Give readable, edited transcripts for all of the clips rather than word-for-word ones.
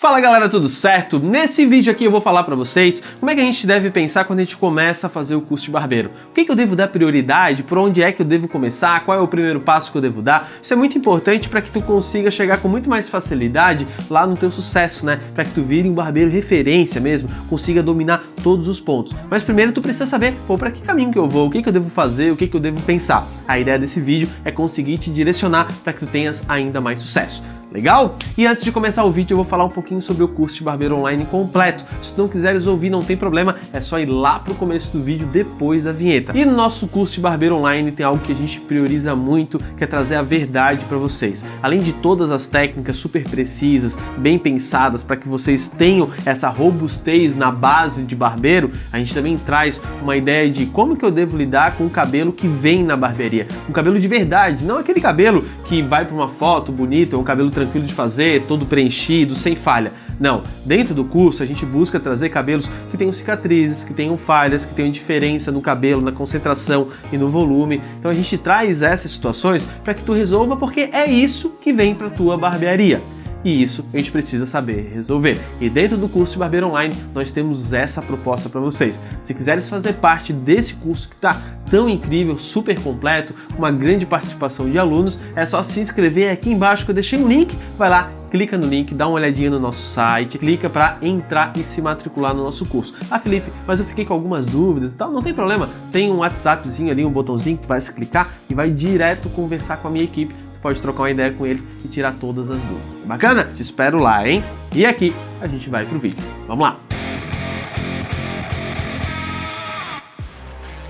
Fala galera, tudo certo? Nesse vídeo aqui eu vou falar pra vocês como é que a gente deve pensar quando a gente começa a fazer o curso de barbeiro. O que eu devo dar prioridade, por onde é que eu devo começar, qual é o primeiro passo que eu devo dar. Isso é muito importante para que tu consiga chegar com muito mais facilidade lá no teu sucesso, né? Para que tu vire um barbeiro referência mesmo, consiga dominar todos os pontos. Mas primeiro tu precisa saber, pô, para que caminho que eu vou, o que eu devo fazer, o que eu devo pensar. A ideia desse vídeo é conseguir te direcionar para que tu tenhas ainda mais sucesso. Legal? E antes de começar o vídeo eu vou falar um pouquinho sobre o curso de barbeiro online completo. Se não quiseres ouvir, não tem problema, é só ir lá pro começo do vídeo depois da vinheta. E no nosso curso de barbeiro online tem algo que a gente prioriza muito, que é trazer a verdade para vocês. Além de todas as técnicas super precisas, bem pensadas para que vocês tenham essa robustez na base de barbeiro, a gente também traz uma ideia de como que eu devo lidar com o cabelo que vem na barbearia. Um cabelo de verdade, não aquele cabelo que vai para uma foto bonita, um cabelo tranquilo de fazer, todo preenchido, sem falha. Não, dentro do curso a gente busca trazer cabelos que tenham cicatrizes, que tenham falhas, que tenham diferença no cabelo, na concentração e no volume. Então a gente traz essas situações para que tu resolva, porque é isso que vem para tua barbearia. E isso a gente precisa saber resolver. E dentro do curso de barbeiro online nós temos essa proposta para vocês. Se quiseres fazer parte desse curso que está tão incrível, super completo, uma grande participação de alunos, é só se inscrever aqui embaixo que eu deixei um link, vai lá, clica no link, dá uma olhadinha no nosso site, clica para entrar e se matricular no nosso curso. Ah, Felipe, mas eu fiquei com algumas dúvidas e tal, não tem problema, tem um WhatsAppzinho ali, um botãozinho que tu vai se clicar e vai direto conversar com a minha equipe. Pode trocar uma ideia com eles e tirar todas as dúvidas. Bacana? Te espero lá, hein? E aqui a gente vai pro vídeo. Vamos lá!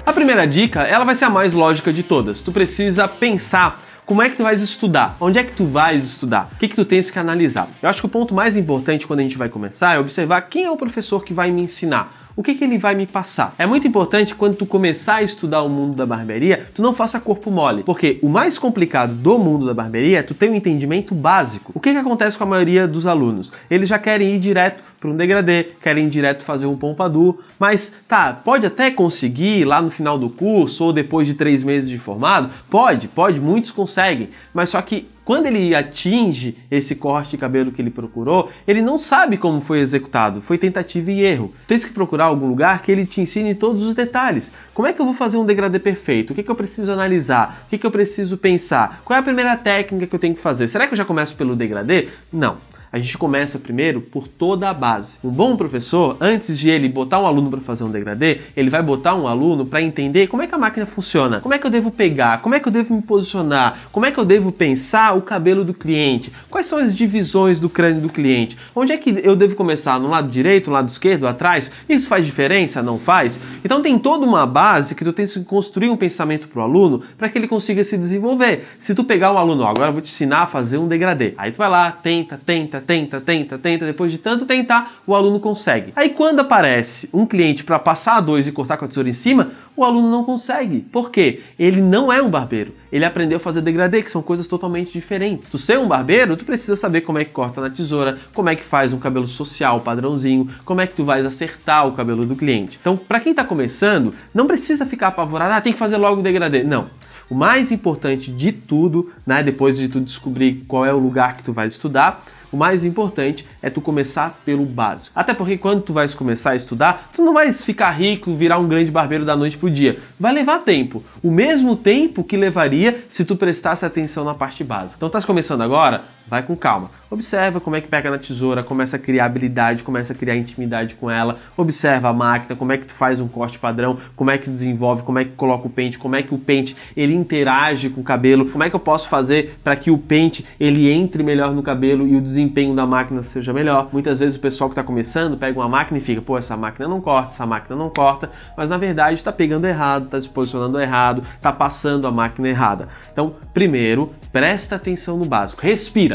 A primeira dica, ela vai ser a mais lógica de todas. Tu precisa pensar como é que tu vais estudar, onde é que tu vais estudar, o que tu tens que analisar. Eu acho que o ponto mais importante quando a gente vai começar é observar quem é o professor que vai me ensinar. O que ele vai me passar? É muito importante quando tu começar a estudar o mundo da barbearia, tu não faça corpo mole, porque o mais complicado do mundo da barbearia é tu ter um entendimento básico. O que acontece com a maioria dos alunos? Eles já querem ir direto para um degradê, querem ir direto fazer um pompadour, mas tá, pode até conseguir lá no final do curso ou depois de 3 meses de formado? Pode, muitos conseguem, mas só que quando ele atinge esse corte de cabelo que ele procurou, ele não sabe como foi executado, foi tentativa e erro. Tem que procurar algum lugar que ele te ensine todos os detalhes. Como é que eu vou fazer um degradê perfeito? O que eu preciso analisar? O que eu preciso pensar? Qual é a primeira técnica que eu tenho que fazer? Será que eu já começo pelo degradê? Não. A gente começa primeiro por toda a base. Um bom professor, antes de ele botar um aluno para fazer um degradê, ele vai botar um aluno para entender como é que a máquina funciona, como é que eu devo pegar, como é que eu devo me posicionar, como é que eu devo pensar o cabelo do cliente, quais são as divisões do crânio do cliente, onde é que eu devo começar, no lado direito, no lado esquerdo, atrás, isso faz diferença, não faz? Então tem toda uma base que tu tens que construir um pensamento para o aluno para que ele consiga se desenvolver. Se tu pegar um aluno, ó, agora eu vou te ensinar a fazer um degradê, aí tu vai lá, tenta, depois de tanto tentar, o aluno consegue. Aí quando aparece um cliente para passar a 2 e cortar com a tesoura em cima, o aluno não consegue. Por quê? Ele não é um barbeiro. Ele aprendeu a fazer degradê, que são coisas totalmente diferentes. Tu ser um barbeiro, tu precisa saber como é que corta na tesoura, como é que faz um cabelo social, padrãozinho, como é que tu vais acertar o cabelo do cliente. Então, para quem está começando, não precisa ficar apavorado, tem que fazer logo o degradê. Não. O mais importante de tudo, né, depois de tu descobrir qual é o lugar que tu vai estudar, o mais importante é tu começar pelo básico. Até porque quando tu vais começar a estudar, tu não vais ficar rico, virar um grande barbeiro da noite pro dia. Vai levar tempo. O mesmo tempo que levaria se tu prestasse atenção na parte básica. Então estás começando agora? Vai com calma. Observa como é que pega na tesoura, começa a criar habilidade, começa a criar intimidade com ela. Observa a máquina, como é que tu faz um corte padrão, como é que desenvolve, como é que coloca o pente, como é que o pente ele interage com o cabelo, como é que eu posso fazer para que o pente ele entre melhor no cabelo e o desempenho da máquina seja melhor. Muitas vezes o pessoal que está começando pega uma máquina e fica, pô, essa máquina não corta, mas na verdade está pegando errado, está se posicionando errado, está passando a máquina errada. Então, primeiro, presta atenção no básico, respira,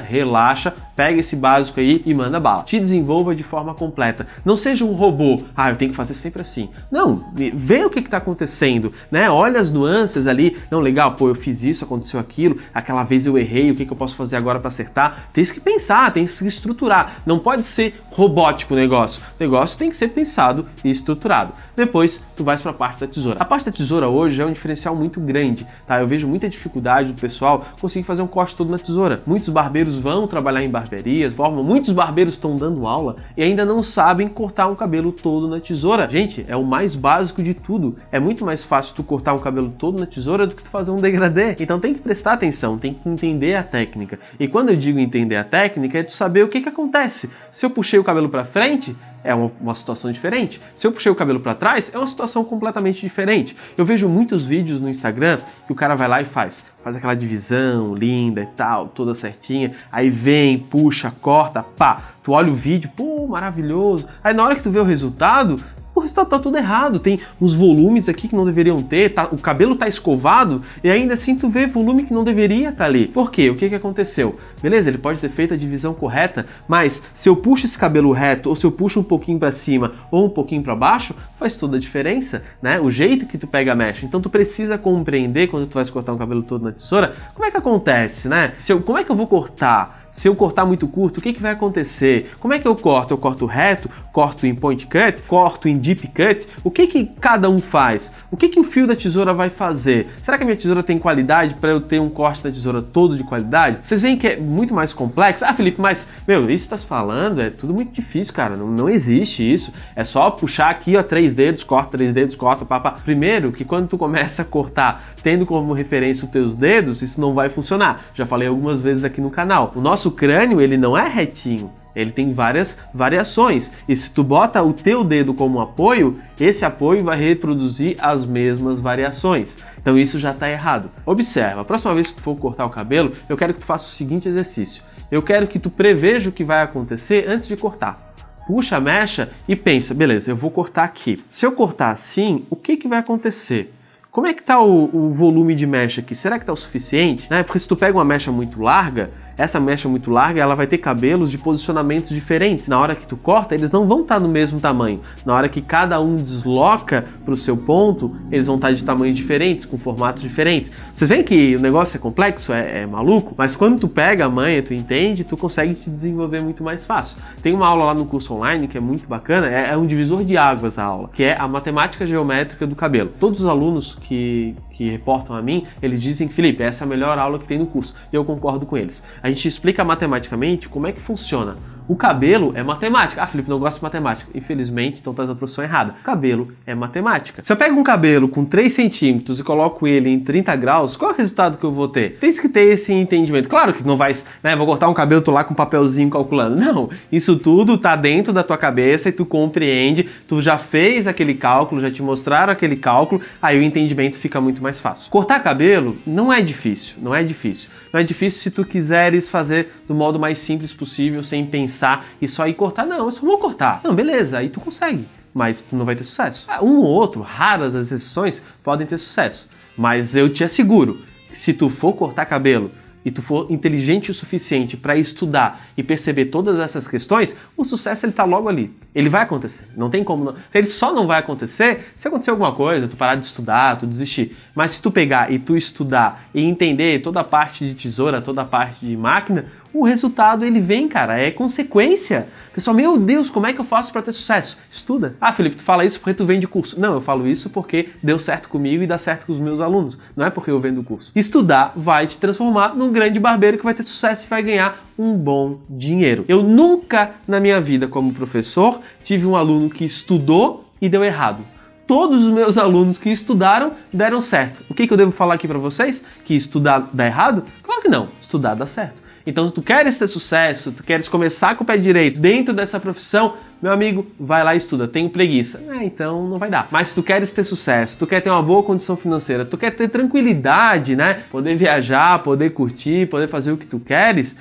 relaxa, pega esse básico aí e manda bala. Te desenvolva de forma completa. Não seja um robô, eu tenho que fazer sempre assim. Não, vê o que está acontecendo, né? Olha as nuances ali. Não, legal, pô, eu fiz isso, aconteceu aquilo, aquela vez eu errei, o que eu posso fazer agora para acertar? Tem que pensar, tem que se estruturar. Não pode ser robótico o negócio. O negócio tem que ser pensado e estruturado. Depois, tu vais para a parte da tesoura. A parte da tesoura hoje é um diferencial muito grande, tá? Eu vejo muita dificuldade do pessoal conseguir fazer um corte todo na tesoura. Muitos barbeiros vão trabalhar em barbearias, muitos barbeiros estão dando aula e ainda não sabem cortar um cabelo todo na tesoura. Gente, é o mais básico de tudo. É muito mais fácil tu cortar um cabelo todo na tesoura do que tu fazer um degradê. Então tem que prestar atenção, tem que entender a técnica. E quando eu digo entender a técnica, é tu saber o que acontece. Se eu puxei o cabelo para frente, é uma situação diferente. Se eu puxei o cabelo para trás, é uma situação completamente diferente. Eu vejo muitos vídeos no Instagram que o cara vai lá e faz aquela divisão linda e tal, toda certinha, aí vem, puxa, corta, pá, tu olha o vídeo, pô, maravilhoso. Aí na hora que tu vê o resultado tá tudo errado, tem uns volumes aqui que não deveriam ter, o cabelo tá escovado e ainda assim tu vê volume que não deveria estar ali. Por quê? O que aconteceu? Beleza, ele pode ter feito a divisão correta, mas se eu puxo esse cabelo reto ou se eu puxo um pouquinho para cima ou um pouquinho para baixo, faz toda a diferença, né? O jeito que tu pega a mecha. Então tu precisa compreender quando tu vai cortar um cabelo todo na tesoura, como é que acontece, né? Como é que eu vou cortar? Se eu cortar muito curto, o que vai acontecer? Como é que eu corto? Eu corto reto, corto em point cut, corto em deep cut? O que cada um faz? O que o fio da tesoura vai fazer? Será que a minha tesoura tem qualidade para eu ter um corte da tesoura todo de qualidade? Vocês veem que é muito mais complexo? Ah, Felipe, mas, meu, isso que tá falando é tudo muito difícil, cara. Não existe isso. É só puxar aqui, ó, 3 dedos, corta 3 dedos, corta, pá. Primeiro, que quando tu começa a cortar tendo como referência os teus dedos, isso não vai funcionar. Já falei algumas vezes aqui no canal. O nosso crânio, ele não é retinho, ele tem várias variações. E se tu bota o teu dedo como apoio, esse apoio vai reproduzir as mesmas variações. Então isso já está errado. Observa, a próxima vez que tu for cortar o cabelo, eu quero que tu faça o seguinte exercício. Eu quero que tu preveja o que vai acontecer antes de cortar. Puxa a mecha e pensa, beleza, eu vou cortar aqui. Se eu cortar assim, o que vai acontecer? Como é que tá o volume de mecha aqui? Será que tá o suficiente? Né? Porque se tu pega uma mecha muito larga, essa mecha muito larga, ela vai ter cabelos de posicionamentos diferentes. Na hora que tu corta, eles não vão estar no mesmo tamanho. Na hora que cada um desloca pro seu ponto, eles vão estar de tamanhos diferentes, com formatos diferentes. Vocês veem que o negócio é complexo, é maluco? Mas quando tu pega a manha, tu entende, tu consegue te desenvolver muito mais fácil. Tem uma aula lá no curso online que é muito bacana, é um divisor de águas a aula, que é a matemática geométrica do cabelo. Todos os alunos que reportam a mim, eles dizem, Felipe, essa é a melhor aula que tem no curso. E eu concordo com eles. A gente explica matematicamente como é que funciona. O cabelo é matemática. Ah, Felipe, não gosto de matemática. Infelizmente, então tá na profissão errada. O cabelo é matemática. Se eu pego um cabelo com 3 centímetros e coloco ele em 30 graus, qual é o resultado que eu vou ter? Tem que ter esse entendimento. Claro que não vai, né, vou cortar um cabelo, tô lá com um papelzinho calculando. Não, isso tudo tá dentro da tua cabeça e tu compreende, tu já fez aquele cálculo, já te mostraram aquele cálculo, aí o entendimento fica muito mais fácil. Cortar cabelo não é difícil, não é difícil. Não é difícil se tu quiseres fazer do modo mais simples possível, sem pensar e só ir cortar. Não, eu só vou cortar. Não, beleza, aí tu consegue, mas tu não vai ter sucesso. Um ou outro, raras as exceções, podem ter sucesso. Mas eu te asseguro que se tu for cortar cabelo e tu for inteligente o suficiente para estudar e perceber todas essas questões, o sucesso ele tá logo ali. Ele vai acontecer. Não tem como não. Ele só não vai acontecer se acontecer alguma coisa, tu parar de estudar, tu desistir. Mas se tu pegar e tu estudar e entender toda a parte de tesoura, toda a parte de máquina, o resultado ele vem, cara, é consequência. Pessoal, meu Deus, como é que eu faço para ter sucesso? Estuda. Ah, Felipe, tu fala isso porque tu vende curso. Não, eu falo isso porque deu certo comigo e dá certo com os meus alunos. Não é porque eu vendo curso. Estudar vai te transformar num grande barbeiro que vai ter sucesso e vai ganhar um bom dinheiro. Eu nunca na minha vida como professor tive um aluno que estudou e deu errado. Todos os meus alunos que estudaram deram certo. O que eu devo falar aqui para vocês? Que estudar dá errado? Claro que não. Estudar dá certo. Então, tu queres ter sucesso, tu queres começar com o pé direito dentro dessa profissão, meu amigo, vai lá e estuda. Tenho preguiça. Então não vai dar. Mas se tu queres ter sucesso, tu quer ter uma boa condição financeira, tu quer ter tranquilidade, né? Poder viajar, poder curtir, poder fazer o que tu queres,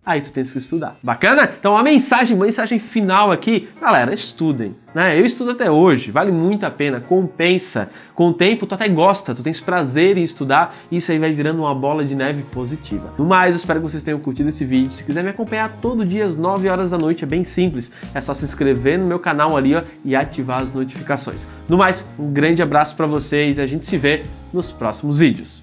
aí tu tens que estudar. Bacana? Então a mensagem final aqui, galera, estudem, né? Eu estudo até hoje, vale muito a pena, compensa. Com o tempo tu até gosta, tu tens prazer em estudar e isso aí vai virando uma bola de neve positiva. No mais, eu espero que vocês tenham curtido esse vídeo. Se quiser me acompanhar todo dia às 9 horas da noite, é bem simples. É só se inscrever no meu canal ali, ó, e ativar as notificações. No mais, um grande abraço para vocês e a gente se vê nos próximos vídeos.